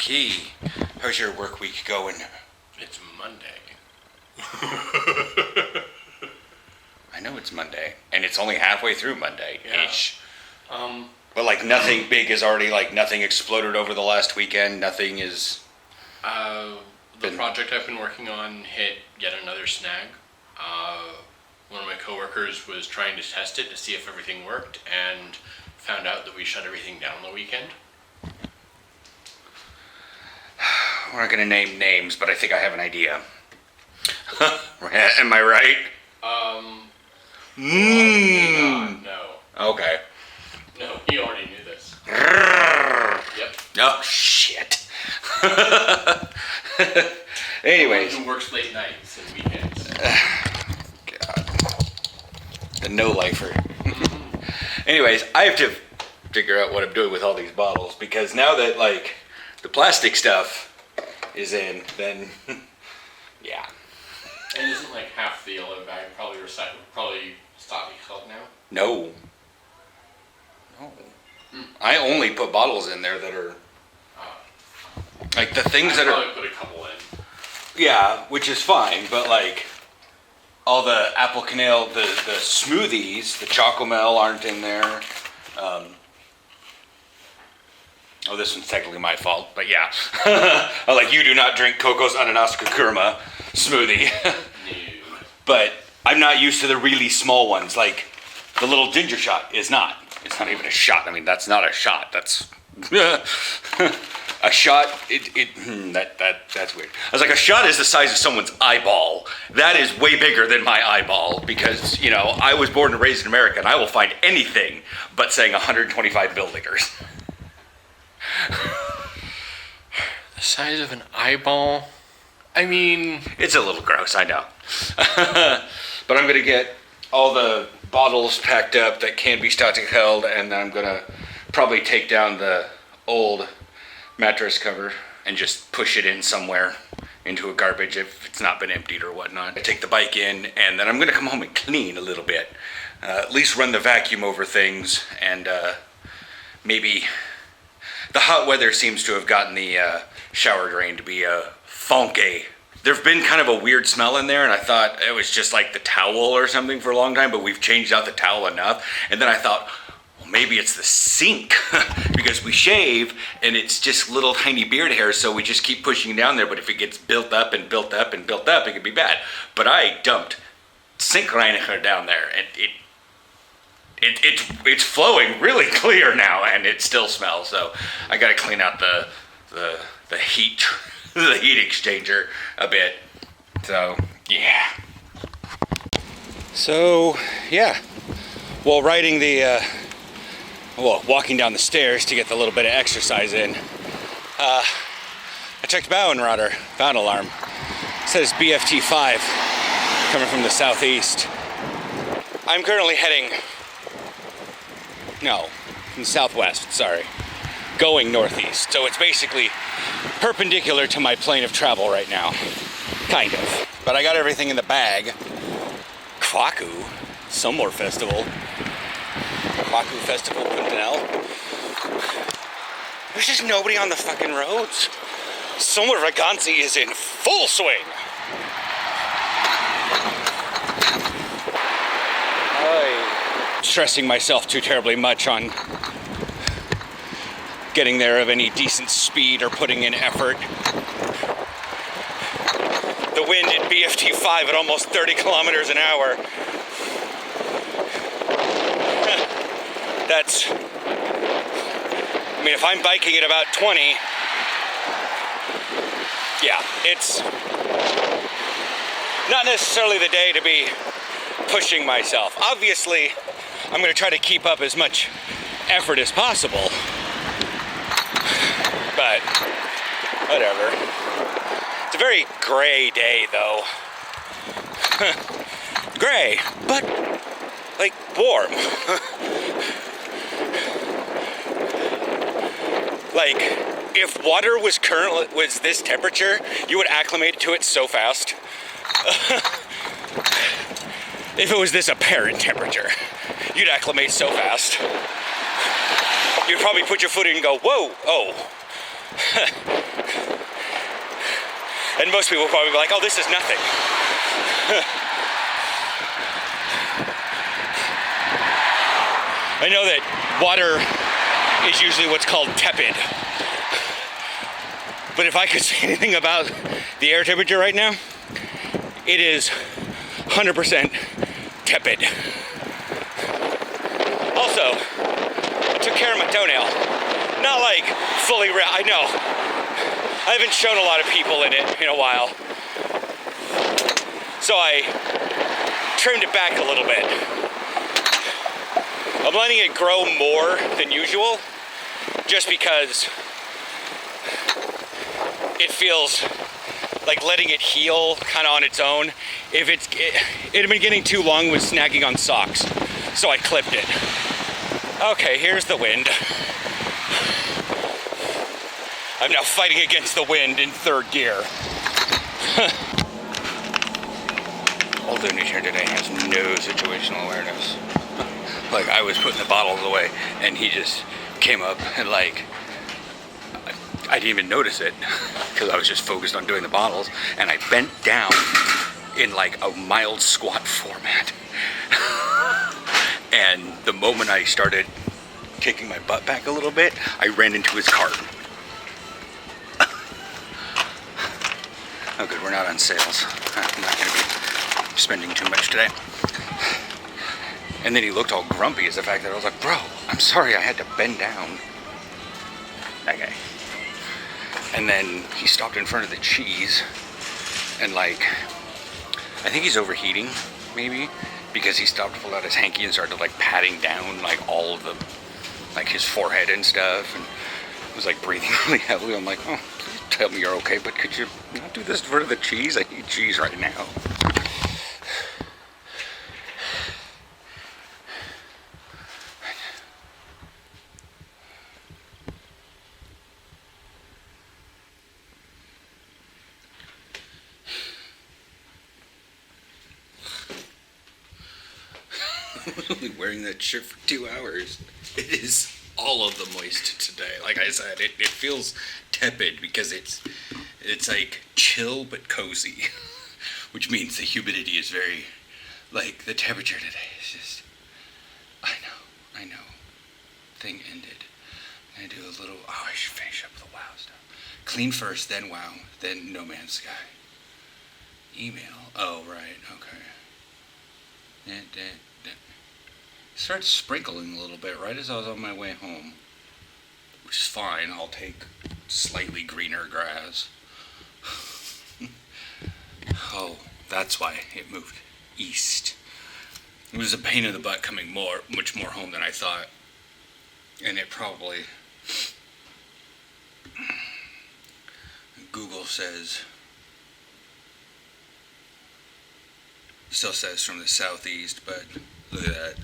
P. How's your work week going? It's Monday. I know it's Monday, and it's only halfway through Monday-ish. Yeah. But like nothing big is already, like nothing exploded over the last weekend. Nothing is. The project I've been working on hit yet another snag. One of my coworkers was trying to test it to see if everything worked, and found out that we shut everything down the weekend. We're not going to name names, but I think I have an idea. Am I right? No. Okay. No, he already knew this. Yep. Oh, shit. Anyways. Who works late nights and weekends. God. The no-lifer. Anyways, I have to figure out what I'm doing with all these bottles, because now that, like, the plastic stuff is in, then, yeah. And isn't, like, half the yellow bag probably stock held now? No. I only put bottles in there that are, like, the things that are... I probably put a couple in. Yeah, which is fine, but, like, all the apple canal, the smoothies, the chocomel aren't in there. Oh, this one's technically my fault, but yeah. Like, you do not drink Coco's Ananas Kurkuma smoothie. No. But I'm not used to the really small ones, like the little ginger shot is not. It's not even a shot. I mean, that's not a shot. That's a shot. That's weird. I was like, a shot is the size of someone's eyeball. That is way bigger than my eyeball, because, you know, I was born and raised in America, and I will find anything but saying 125 milliliters. The size of an eyeball? I mean... It's a little gross, I know. But I'm going to get all the bottles packed up that can be stock held, and then I'm going to probably take down the old mattress cover and just push it in somewhere into a garbage if it's not been emptied or whatnot. I take the bike in, and then I'm going to come home and clean a little bit. At least run the vacuum over things, and maybe... The hot weather seems to have gotten the shower drain to be funky. There's been kind of a weird smell in there, and I thought it was just like the towel or something for a long time, but we've changed out the towel enough. And then I thought, well, maybe it's the sink, because we shave, and it's just little tiny beard hairs, so we just keep pushing down there, but if it gets built up and built up and built up, it could be bad. But I dumped sink reiniger down there, and it's flowing really clear now, and it still smells. So I got to clean out the heat the heat exchanger a bit. So yeah. So yeah. While riding walking down the stairs to get the little bit of exercise in, I checked bow and rudder alarm. It says BFT 5 coming from the southeast. I'm currently heading. No, from the southwest, sorry. Going northeast. So it's basically perpendicular to my plane of travel right now. Kind of. But I got everything in the bag. Kwaku, Summer Festival. Kwaku Festival, Puntanel. There's just nobody on the fucking roads. Summer Vacancy is in full swing. Stressing myself too terribly much on getting there of any decent speed or putting in effort. The wind in BFT 5 at almost 30 kilometers an hour. That's, I mean, if I'm biking at about 20, yeah, it's not necessarily the day to be pushing myself. Obviously, I'm going to try to keep up as much effort as possible. But, whatever. It's a very gray day, though. Gray, but, like, warm. Like, if water was this temperature, you would acclimate to it so fast. If it was this apparent temperature, you'd acclimate so fast. You'd probably put your foot in and go, whoa, oh, And most people will probably be like, oh, this is nothing. I know that water is usually what's called tepid. But if I could say anything about the air temperature right now, it is 100% tepid. Also, I took care of my toenail. Not like fully I know. I haven't shown a lot of people in it in a while. So I trimmed it back a little bit. I'm letting it grow more than usual, just because it feels like letting it heal kind of on its own. It had been getting too long with snagging on socks, so I clipped it. Okay, here's the wind. I'm now fighting against the wind in third gear. Old dude here today has no situational awareness. Like, I was putting the bottles away, and he just came up and like, I didn't even notice it because I was just focused on doing the bottles, and I bent down in like a mild squat format. And the moment I started kicking my butt back a little bit, I ran into his cart. Oh good, we're not on sales. I'm not going to be spending too much today. And then he looked all grumpy as the fact that I was like, bro, I'm sorry I had to bend down. Okay. And then he stopped in front of the cheese, and like, I think he's overheating, maybe, because he stopped to pull out his hanky and started like patting down like all of the, like his forehead and stuff, and was like breathing really heavily. I'm like, oh, please tell me you're okay, but could you not do this for the cheese? I need cheese right now. Only wearing that shirt for 2 hours. It is all of the moist today. Like I said, it feels tepid because it's like chill but cozy, which means the humidity is very, like the temperature today is just, I know, thing ended. I'm gonna do a little, I should finish up the WoW stuff. Clean first, then WoW, then No Man's Sky. Email, oh right, okay. It started sprinkling a little bit right as I was on my way home, which is fine. I'll take slightly greener grass. Oh, that's why it moved east. It was a pain in the butt coming much more home than I thought, and it probably, Google says, still says from the southeast, but look at that.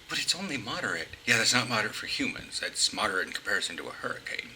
But it's only moderate. Yeah, that's not moderate for humans. That's moderate in comparison to a hurricane.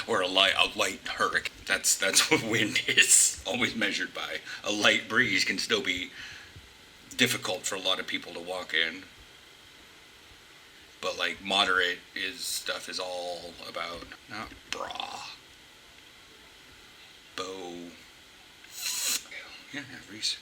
Or a light hurricane. That's what wind is always measured by. A light breeze can still be difficult for a lot of people to walk in. But like moderate stuff is all about, not bra. Bow. Yeah, breeze.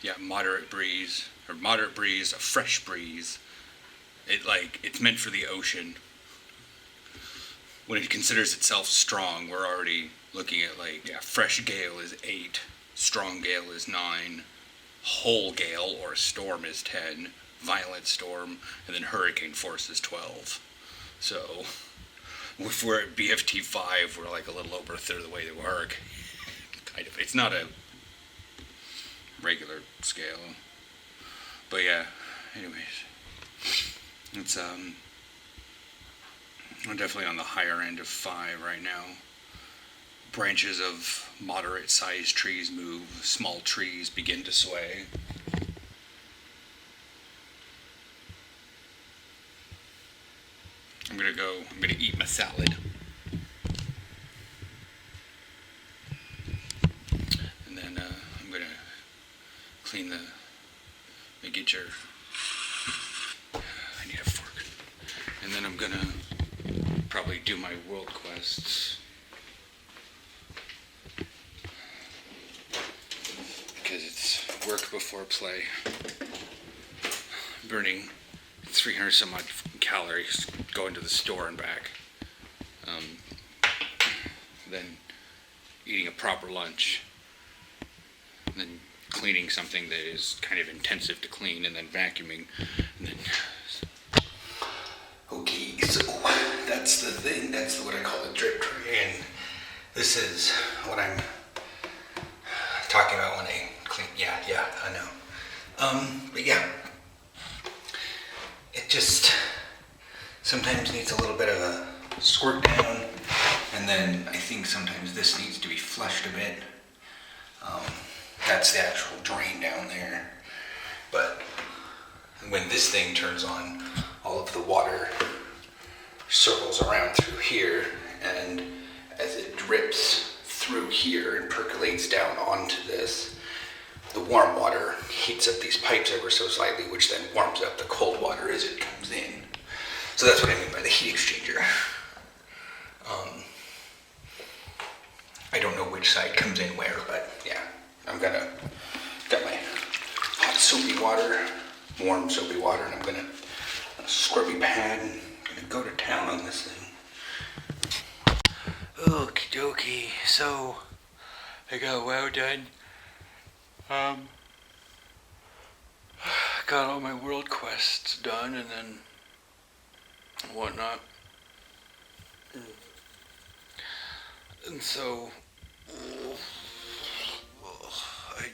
Yeah, moderate breeze, a fresh breeze. It's meant for the ocean. When it considers itself strong, we're already looking at fresh gale is 8, strong gale is 9, whole gale or storm is 10, violent storm, and then hurricane force is 12. So, if we're at BFT 5, we're like a little over a third of the way to a hurricane. Kind of. It's not a regular scale. But yeah, anyways. It's I'm definitely on the higher end of 5 right now. Branches of moderate sized trees move, small trees begin to sway. I'm gonna eat my salad. And then I'm gonna clean I need a fork. And then I'm gonna probably do my world quests. Because it's work before play. Burning 300 some odd calories going to the store and back. Then eating a proper lunch. And then cleaning something that is kind of intensive to clean, and then vacuuming. And then... Okay, so that's the thing. That's what I call the drip tray. And this is what I'm talking about when I clean. Yeah, I know. But yeah, it just sometimes needs a little bit of a squirt down, and then I think sometimes this needs to be flushed a bit. That's the actual drain down there. But when this thing turns on, all of the water circles around through here, and as it drips through here and percolates down onto this, the warm water heats up these pipes ever so slightly, which then warms up the cold water as it comes in. So that's what I mean by the heat exchanger. I don't know which side comes in where, but yeah, got my hot soapy water, warm soapy water, and I'm gonna scrubby pad and gonna go to town on this thing. Okie dokie, so I got well done. Got all my world quests done and then whatnot. And so I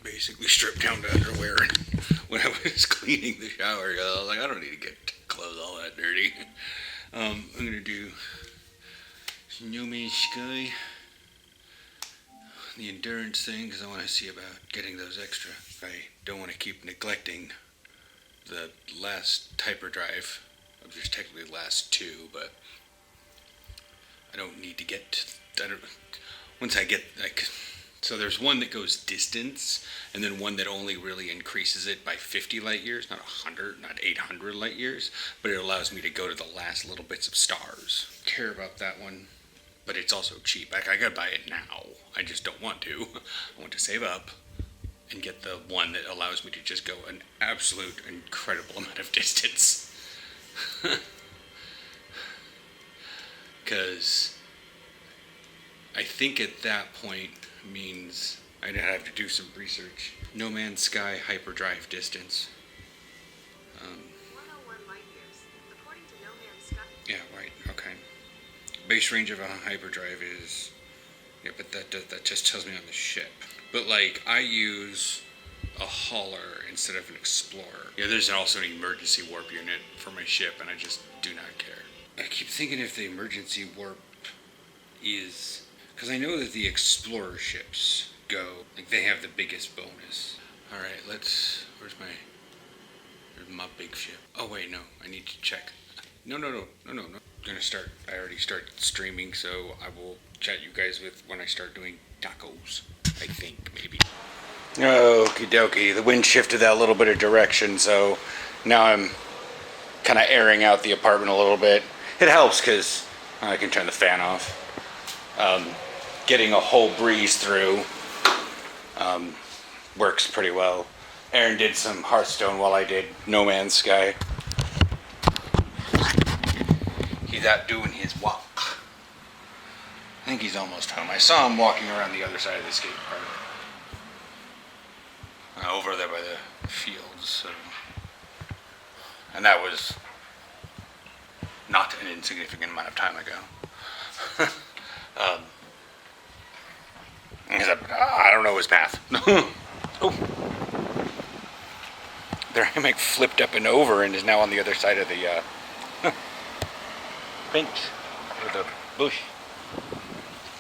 basically stripped down to underwear when I was cleaning the shower. I was like, I don't need to get clothes all that dirty. I'm gonna do No Man's Sky, the endurance thing, because I want to see about getting those extra. I don't want to keep neglecting the last hyperdrive. There's technically the last two, but I don't need to get. Once I get so there's one that goes distance, and then one that only really increases it by 50 light years, not 100, not 800 light years, but it allows me to go to the last little bits of stars. Care about that one, but it's also cheap. I gotta buy it now. I just don't want to. I want to save up and get the one that allows me to just go an absolute incredible amount of distance. Because I think at that point means I'd have to do some research. No Man's Sky hyperdrive distance. 101 light years, according to No Man's Sky. Yeah, right, okay. Base range of a hyperdrive is... Yeah, but that just tells me on the ship. But like, I use a hauler instead of an explorer. Yeah, there's also an emergency warp unit for my ship, and I just do not care. I keep thinking if the emergency warp is... Because I know that the explorer ships go, like they have the biggest bonus. Alright, where's my big ship? Oh wait, no, I need to check. No. I already started streaming, so I will chat you guys with when I start doing tacos, I think, maybe. Okie dokie, the wind shifted that little bit of direction, so now I'm kind of airing out the apartment a little bit. It helps because I can turn the fan off. Getting a whole breeze through works pretty well. Aaron did some Hearthstone while I did No Man's Sky. He's out doing his walk. I think he's almost home. I saw him walking around the other side of the skate park. Over there by the fields. So. And that was not an insignificant amount of time ago. I don't know his path. Oh. Their hammock flipped up and over and is now on the other side of the bench or the bush.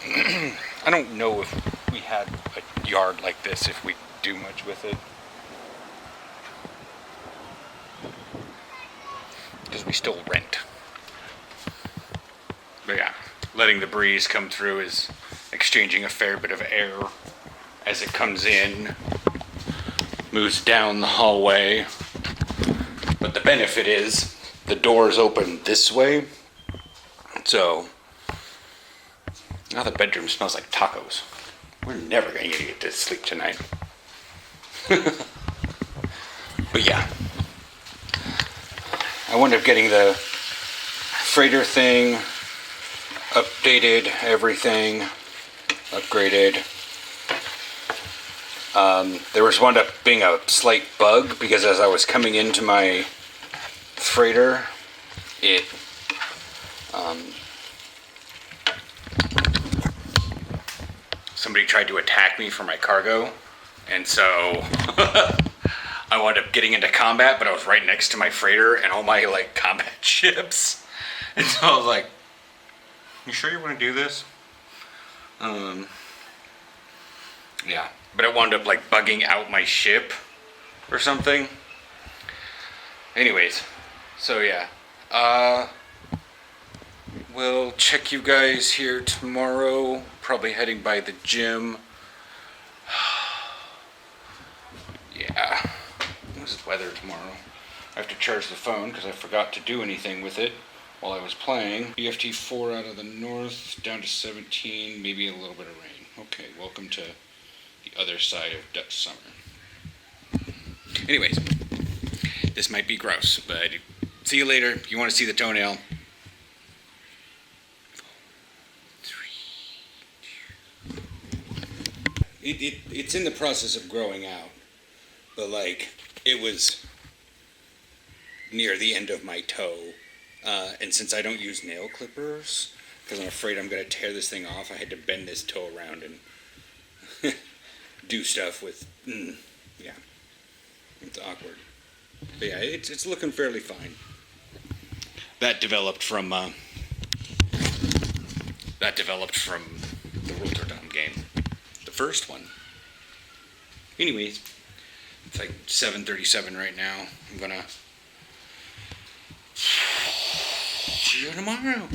I don't know if we had a yard like this, if we do much with it. Because we still rent. But yeah, letting the breeze come through is exchanging a fair bit of air as it comes in, moves down the hallway. But the benefit is the doors open this way. So now the bedroom smells like tacos. We're never going to get to sleep tonight. But yeah, I wound up getting the freighter thing updated, everything upgraded. There was wound up being a slight bug because as I was coming into my freighter, it somebody tried to attack me for my cargo, and so I wound up getting into combat, but I was right next to my freighter and all my like combat ships, and so I was like, "You sure you want to do this?" Yeah, but it wound up like bugging out my ship or something. Anyways, so yeah, we'll check you guys here tomorrow. Probably heading by the gym. Yeah. What's the weather tomorrow? I have to charge the phone because I forgot to do anything with it while I was playing. EFT 4 out of the north, down to 17, maybe a little bit of rain. Okay, welcome to the other side of Dutch summer. Anyways, this might be gross, but see you later. If you want to see the toenail. It's in the process of growing out, but like it was near the end of my toe, and since I don't use nail clippers because I'm afraid I'm gonna tear this thing off, I had to bend this toe around and do stuff with. Yeah, it's awkward, but yeah, it's looking fairly fine. That developed from the Rotterdam game. First one. Anyways, it's like 7:37 right now. I'm gonna see you tomorrow.